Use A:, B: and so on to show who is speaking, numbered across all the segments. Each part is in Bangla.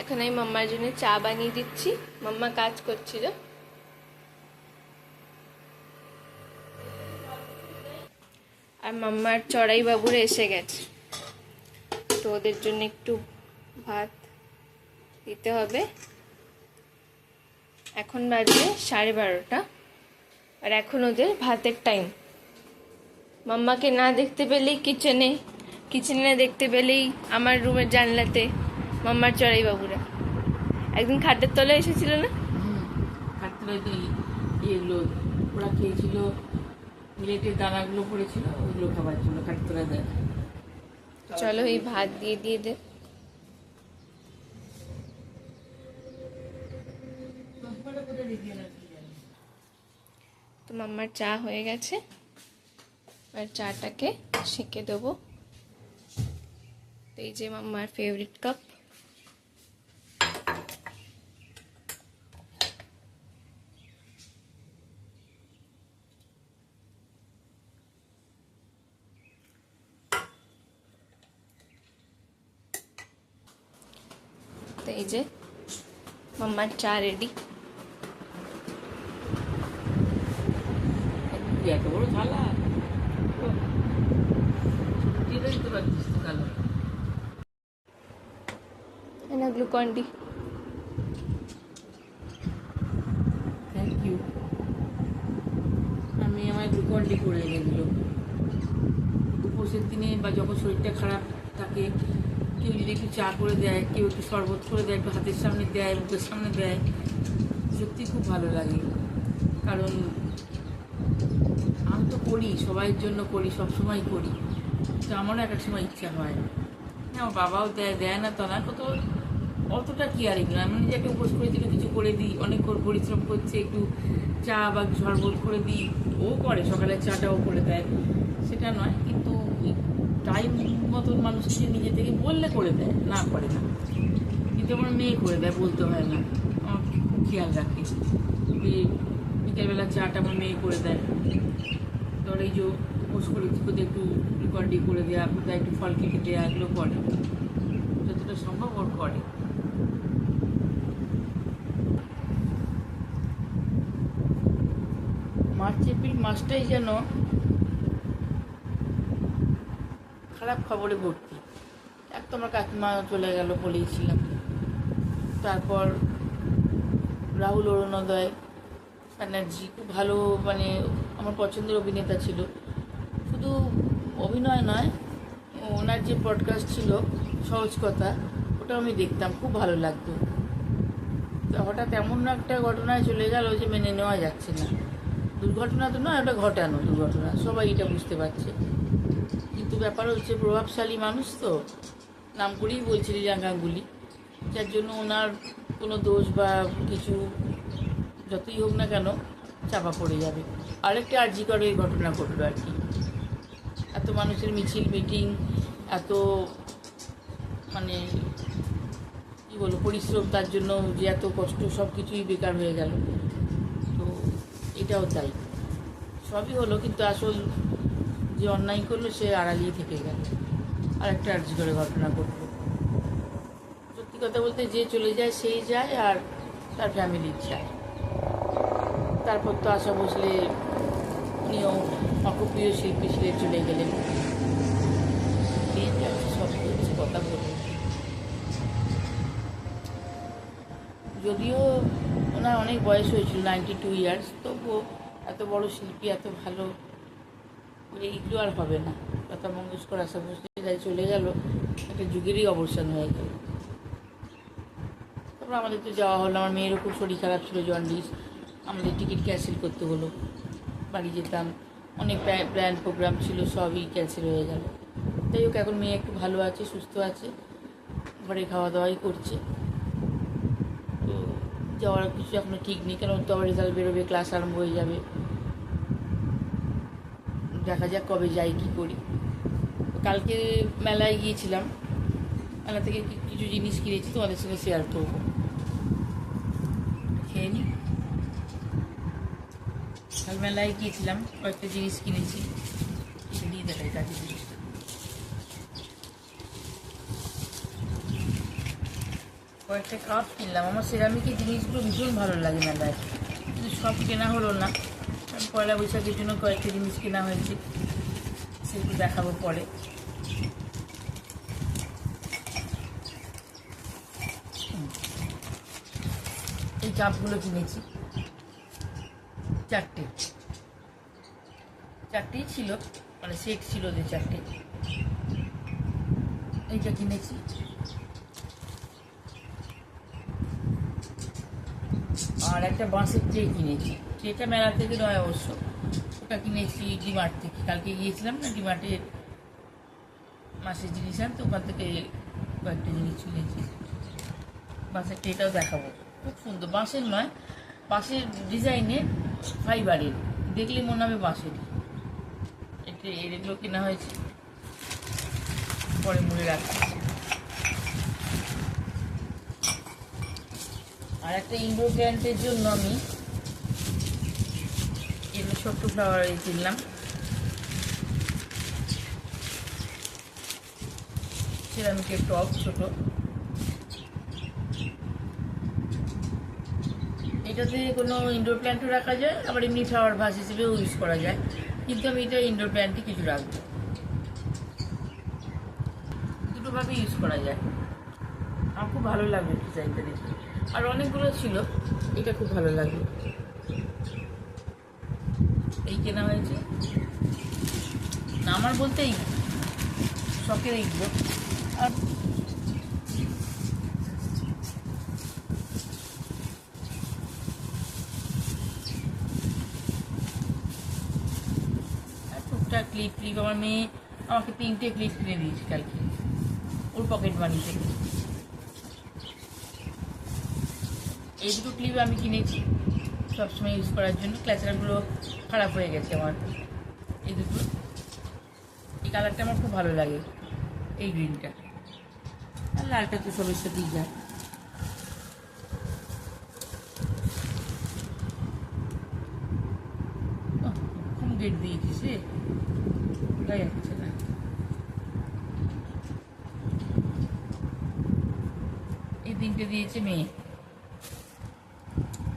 A: এখন আমি মাম্মার জন্য চা বানিয়ে দিচ্ছি। মাম্মা কাজ করছিল। আর মাম্মার চড়াই বাবুরা এসে গেছে, তো ওদের জন্য একটু ভাত দিতে হবে। এখন বাজে 12:30, আর এখন ওদের ভাতের টাইম। মাম্মাকে না দেখতে পেলেই কিচেনে দেখতে পেলেই আমার রুমের জানলাতে মাম্মার চড়াই বাবুরা। একদিন খাটের তলায় এসেছিল না?
B: খাটের তলায় এগুলো ওরা খেয়েছিল, মিলেটের দানাগুলো পড়েছিল, ওইগুলো খাবার জন্য খাটের তলায় দেয়।
A: চলো এই ভাত দিয়ে দে। তো মাম্মার চা হয়ে গেছে, আর চাটাকে সেঁকে দেবো। তো এই যে মাম্মার ফেভারিট কাপ। তো এই যে মাম্মার চা রেডি।
B: এত বড় থালা দিতে পারছিস তো কালো।
A: এনা গ্লুকন ডি।
B: Thank you. আমি আমার গ্লুকন ডি করে এনে দিল। উপোসের দিনে বা যখন শরীরটা খারাপ থাকে, কেউ যদি একটু চা করে দেয়, কেউ একটু শরবত করে দেয়, একটু হাতের সামনে দেয়, মুখের সামনে দেয়, সত্যি খুব ভালো লাগে। কারণ আমি তো করি, সবাইয়ের জন্য করি, সবসময় করি, তো আমারও এক এক সময় ইচ্ছা হয়। আমার বাবাও দেয় না তা না, কত অতটা কি আর এগুলো আমি নিজেকে উপোস করে দিলে কিছু করে দিই, অনেক পরিশ্রম করছে, একটু চা বা শরবত করে দিই, ও করে সকালে চাটাও করে দেয়, সেটা নয়। কিন্তু টাইম মতন মানুষকে নিজে থেকে বললে করে দেয়, না করে না। কিন্তু আমার মেয়ে করে দেয়, বলতে হয় না, আমার খেয়াল রাখে। বিকেলবেলা চাটা আমার মেয়ে করে দেয়। তোর এই যে উপোস করে কোথায় একটু রিকর্ডি করে দেওয়া, কোথায় একটু ফল কেটে দেওয়া, এগুলো করে, যতটা সম্ভব ওর করে। মার্চ এপ্রিল মাসটাই যেন খারাপ খবরে ভর্তি। এক তো আমার কাকিমা চলে গেল, বলেইছিলাম। তারপর রাহুল অরুণোদয় ব্যানার্জি, খুব ভালো, মানে আমার পছন্দের অভিনেতা ছিল। শুধু অভিনয় নয়, ওনার যে পডকাস্ট ছিল সহজ কথা, ওটাও আমি দেখতাম, খুব ভালো লাগতো। তো হঠাৎ এমন একটা ঘটনায় চলে গেল যে মেনে নেওয়া যাচ্ছে না। দুর্ঘটনা তো নয়, ওটা ঘটানো দুর্ঘটনা, সবাই এটা বুঝতে পারছে। কিন্তু ব্যাপার হচ্ছে প্রভাবশালী মানুষ তো, নাম করেই বলছে রিয়া গাঙ্গুলি, যার জন্য ওনার কোনো দোষ বা কিছু যতই হোক না কেন চাপা পড়ে যাবে। আরেকটা আর্জিকর এই ঘটনা ঘটলো আর কি। এত মানুষের মিছিল মিটিং, এত মানে কী বলবো পরিশ্রম, তার জন্য যে এত কষ্ট, সব কিছুই বেকার হয়ে গেল। তো এটাও তাই, সবই হলো, কিন্তু আসল যে অন্যায় করলো সে আড়ালিয়ে থেকে গেল। আর একটা আর্জিকরে ঘটনা ঘটলো। সত্যি কথা বলতে, যে চলে যায় সেই যায়, আর তার ফ্যামিলির যায়। তারপর তো আশা ভোসলে, উনিও অপ্রিয় শিল্পী ছিলেন, চলে গেলেন। সব কিছু কথা বলবো, যদিও ওনার অনেক বয়স হয়েছিল, 92 ইয়ার্স, তবুও এত বড় শিল্পী, এত ভালো, এইগুলো আর হবে না। লতা মঙ্গেশকর, আশা ভোসলে যাই চলে গেল, একটা যুগেরই অবসান হয়ে গেল। তারপর আমাদের তো যাওয়া হলো, আমার মেয়েরও খুব শরীর খারাপ ছিল, জন্ডিস, আমাদের টিকিট ক্যান্সেল করতে হলো। বাড়ি যেতাম, অনেক প্ল্যান প্রোগ্রাম ছিল, সবই ক্যান্সেল হয়ে গেল। যাই হোক, এখন মেয়ে একটু ভালো আছে, সুস্থ আছে, ঘরে খাওয়া দাওয়াই করছে। তো যাওয়ার কিছু এখনও ঠিক নেই, কেন তো আবার রেজাল্ট বেরোবে, ক্লাস আরম্ভ হয়ে যাবে। দেখা যাক কবে যাই, কী করি। কালকে মেলায় গিয়েছিলাম, মেলা থেকে কিছু জিনিস কিনেছি, তোমাদের সঙ্গে শেয়ার করবো, খেয়ে নি। কাল মেলায় গিয়েছিলাম, কয়েকটা জিনিস কিনেছি, দিয়ে দেখাই কাজে জিনিসটা। কয়েকটা কাপ কিনলাম। আমার সেরামিকের জিনিসগুলো ভীষণ ভালো লাগে মেলায়, কিন্তু সব কেনা হলো না। পয়লা বৈশাখের জন্য কয়েকটা জিনিস কেনা হয়েছে, সেগুলো দেখাবো পরে। এই কাপগুলো কিনেছি, চারটেই ছিল, মানে সেট ছিল যে চারটে। এইটা কিনেছি, আর একটা বাঁশের ট্রে কিনেছি। ট্রেটা মেলা থেকে নয় অবশ্য, ওটা কিনেছি ডিমার্ট থেকে। কালকে গিয়েছিলাম না ডিমার্টে মাসের জিনিস আনতে, ওখান থেকে কয়েকটা জিনিস কিনেছি। বাঁশের ট্রেটাও দেখাবো, খুব সুন্দর। বাঁশের নয়, বাঁশের ডিজাইনের, ফাইবারের, দেখলে মনে হবে বাঁশেরই। এগুলো কেনা হয়েছে, পরে মুড়ে রাখছি। আর একটা ইনডোর প্ল্যান্টের জন্য আমি এগুলো ছোট্ট ফ্লাওয়ার কিনলাম, সেরামিকের টব ছোট। এটাতে কোনো ইনডোর প্ল্যান্টও রাখা যায়, আবার এমনি ফ্লাওয়ার ভাস হিসেবেও ইউজ করা যায়, কিন্তু আমি এটা ইনডোর প্ল্যান্টে কিছু রাখবো। দুটোভাবে ইউজ করা যায়। আমার খুব ভালো লাগবে ডিজাইনটা দেখতে। আর অনেকগুলো ছিল, এটা খুব ভালো লাগবে। এই কেনা হয়েছে না আমার, বলতে এই শখের এইগুলো। আর টুকটাক ক্লিপ আমার মেয়ে আমাকে 3টে ক্লিপ কিনে দিয়েছে কালকে, ওর পকেট মানি থেকে। এই দুটো ক্লিপ আমি কিনেছি সবসময় ইউজ করার জন্য। ক্ল্যাচারগুলো খারাপ হয়ে গেছে আমার, এই দুটো। এই কালারটা আমার খুব ভালো লাগে, এই গ্রিনটা। আর লালটা তো সবের সাথেই যায়। গেট দিয়েছিস রে, ওটাই যাচ্ছে না। এই 3টে দিয়েছে মেয়ে,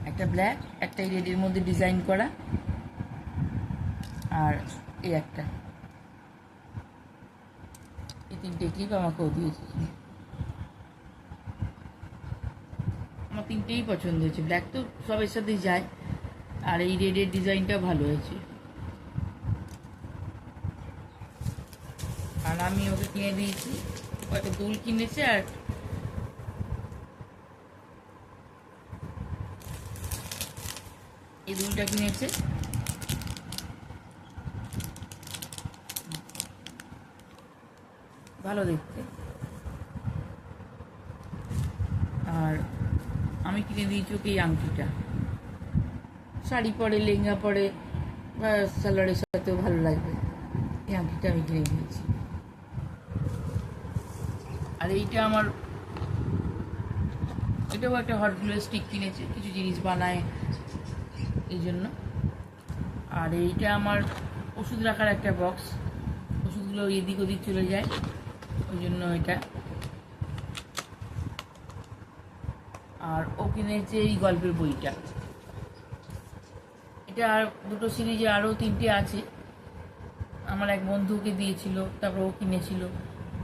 B: একটা ব্ল্যাক, একটা এই রেডের মধ্যে ডিজাইন করা, আর এই একটা। এই 3টে ক্লিপ আমাকেও দিয়েছে। আমার 3টেই পছন্দ হয়েছে। ব্ল্যাক তো সবের সাথেই যায়, আর এই রেডের ডিজাইনটা ভালো হয়েছে। আর আমি ওকে কিনে দিয়েছি কয়েকটা দুল কিনেছে, আর এই দুলটা কিনেছে। ভালো দেখতে। আর আমি কিনে দিয়েছি ওকে এই আংটিটা, শাড়ি পরে, লেহেঙ্গা পরে, বা সালোয়ারের সাথেও ভালো লাগবে। এই আংটিটা আমি কিনে দিয়েছি। আর এইটা আমার, এটাও একটা হট গ্লু স্টিক কিনেছে, কিছু জিনিস বানায় এই জন্য। আর এইটা আমার ওষুধ রাখার একটা বক্স, ওষুধগুলো এদিক ওদিক চলে যায়, ওই জন্য এটা। আর ও কিনেছে এই গল্পের বইটা। এটা আর দুটো সিরিজে আরও 3টে আছে, আমার এক বন্ধুকে দিয়েছিল, তারপর ও কিনেছিল।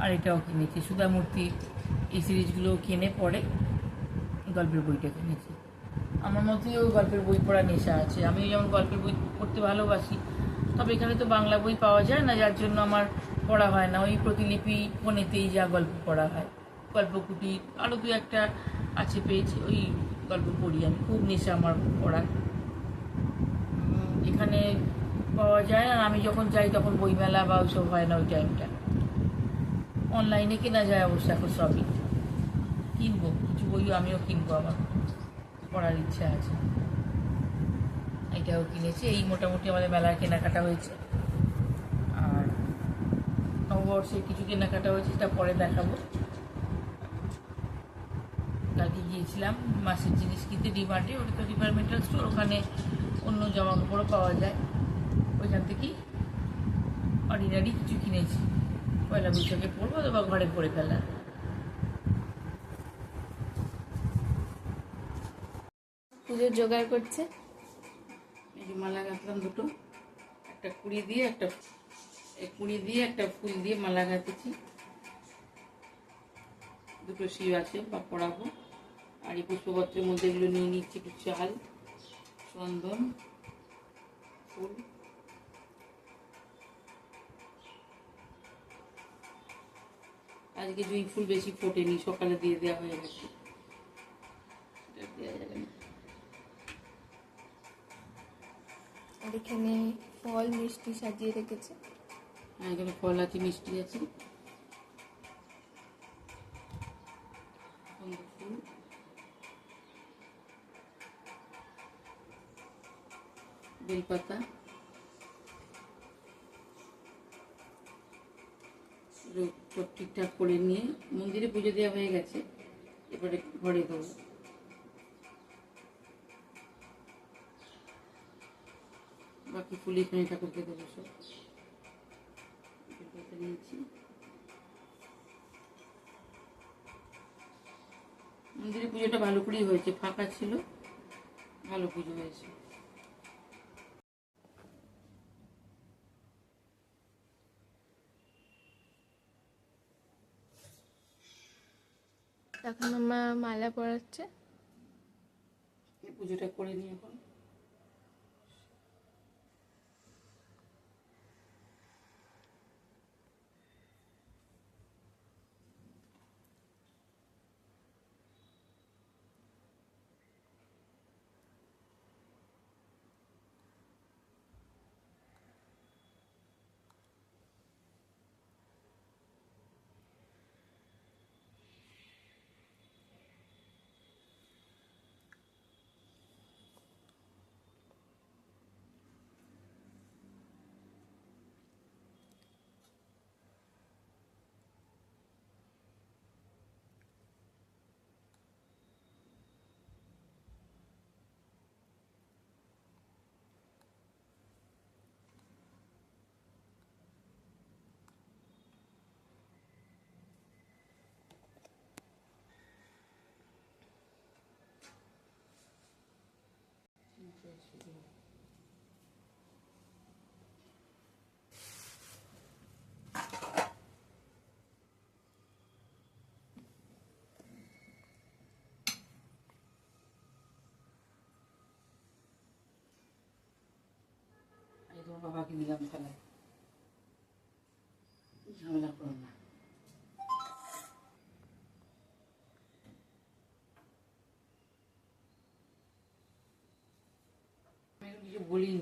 B: আর এটাও কিনেছি, সুধামূর্তি। এই সিরিজগুলো কিনে পরে গল্পের বইটা কিনেছি। আমার মধ্যেও গল্পের বই পড়ার নেশা আছে। আমি যেমন গল্পের বই পড়তে ভালোবাসি, তবে এখানে তো বাংলা বই পাওয়া যায় না, যার জন্য আমার পড়া হয় না। ওই প্রতিলিপি ফোনেতেই যা গল্প পড়া হয়, গল্পকুটির আরও 2-1টা আছে পেজ, ওই গল্প পড়ি আমি। খুব নেশা আমার পড়ার। এখানে পাওয়া যায় না, আমি যখন যাই তখন বইমেলা বা ওইসব হয় না ওই টাইমটা। অনলাইনে কেনা যায় অবশ্য এখন সবই। কিনবো কিছু বইও, আমিও কিনবো, আমার পড়ার ইচ্ছা আছে। এটাও কিনেছি। এই মোটামুটি আমাদের মেলার কেনাকাটা হয়েছে। আর নববর্ষে কিছু কেনাকাটা হয়েছে, সেটা পরে দেখাবো। কালকে গিয়েছিলাম মাসের জিনিস কিনতে ডিমার্টে, ওটা তো ডিপার্টমেন্টাল স্টোর, ওখানে অন্য জামা কাপড়ও পাওয়া যায়। ওইখান থেকেই অর্ডিনারি কিছু কিনেছি, পয়লা বৈশাখে পরবো অথবা ঘরে পরে ফেলা।
A: পুজোর জোগাড় করছে।
B: এই যে মালা গাঁথলাম দুটো, একটা কুড়ি দিয়ে একটা ফুল দিয়ে মালা গাঁথেছি। দুটো শিব আছে বা পড়াবো। আর এই পুষ্পপত্রের মধ্যে এগুলো নিয়ে নিচ্ছি, একটু চাল, চন্দন, ফুল। আজকে জুঁই ফুল বেশি ফোটেনি, সকালে দিয়ে দেওয়া হয়ে গেছে, এটা দেওয়া যাবে না।
A: আর এখানে ফল মিষ্টি সাজিয়ে রেখেছে।
B: হ্যাঁ, এখানে ফল আছে, মিষ্টি আছে, ফুল, বেলপাতা, সব ঠিকঠাক করে নিয়ে মন্দিরে পুজো দেওয়া হয়ে গেছে, এবারে ঘরে দেবো। বাকি ফুল এখানে ঠাকুরকে দেবো সব। বেলপাতা নিয়েছি। মন্দিরে পুজোটা ভালো করেই হয়েছে, ফাঁকা ছিল, ভালো পুজো হয়েছে।
A: এখন মামা মালা পরাচ্ছে।
B: এই পুজোটা করে নিয়ে এখন তোমার বাবাকে দিলাম থালায়, ঝামেলা করো না। আমি কিছু বলিনি।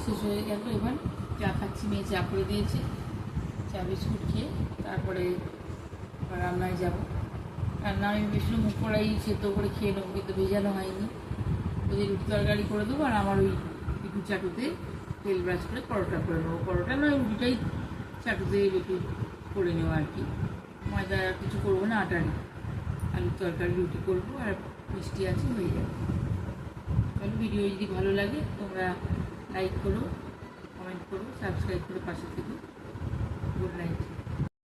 B: শেষ হয়ে গেল। এবার চা খাচ্ছি, মেয়ে চা করে দিয়েছে, চা বিস্কুট খেয়ে তারপরে রান্নায় যাব। রান্না আমি বেশি মুখ করাই সেদ্ধ করে খেয়ে নেবো, কিন্তু ভেজানো হয়নি। ওই রুটি তরকারি করে দেবো, আর আমার ওই একটু চাটুতে তেল ব্রাশ করে পরোটা করে নেবো। পরোটা নয়, রুটিটাই চাটুতে একটু করে নেবো আর কি। ময়দা কিছু করবো না, আটারি আলুর তরকারি রুটি করবো, আর মিষ্টি আছে, হয়ে যাবে। তাহলে ভিডিও যদি ভালো লাগে তোমরা লাইক করো, কমেন্ট করো, সাবস্ক্রাইব করে পাশে থেকো। Good night.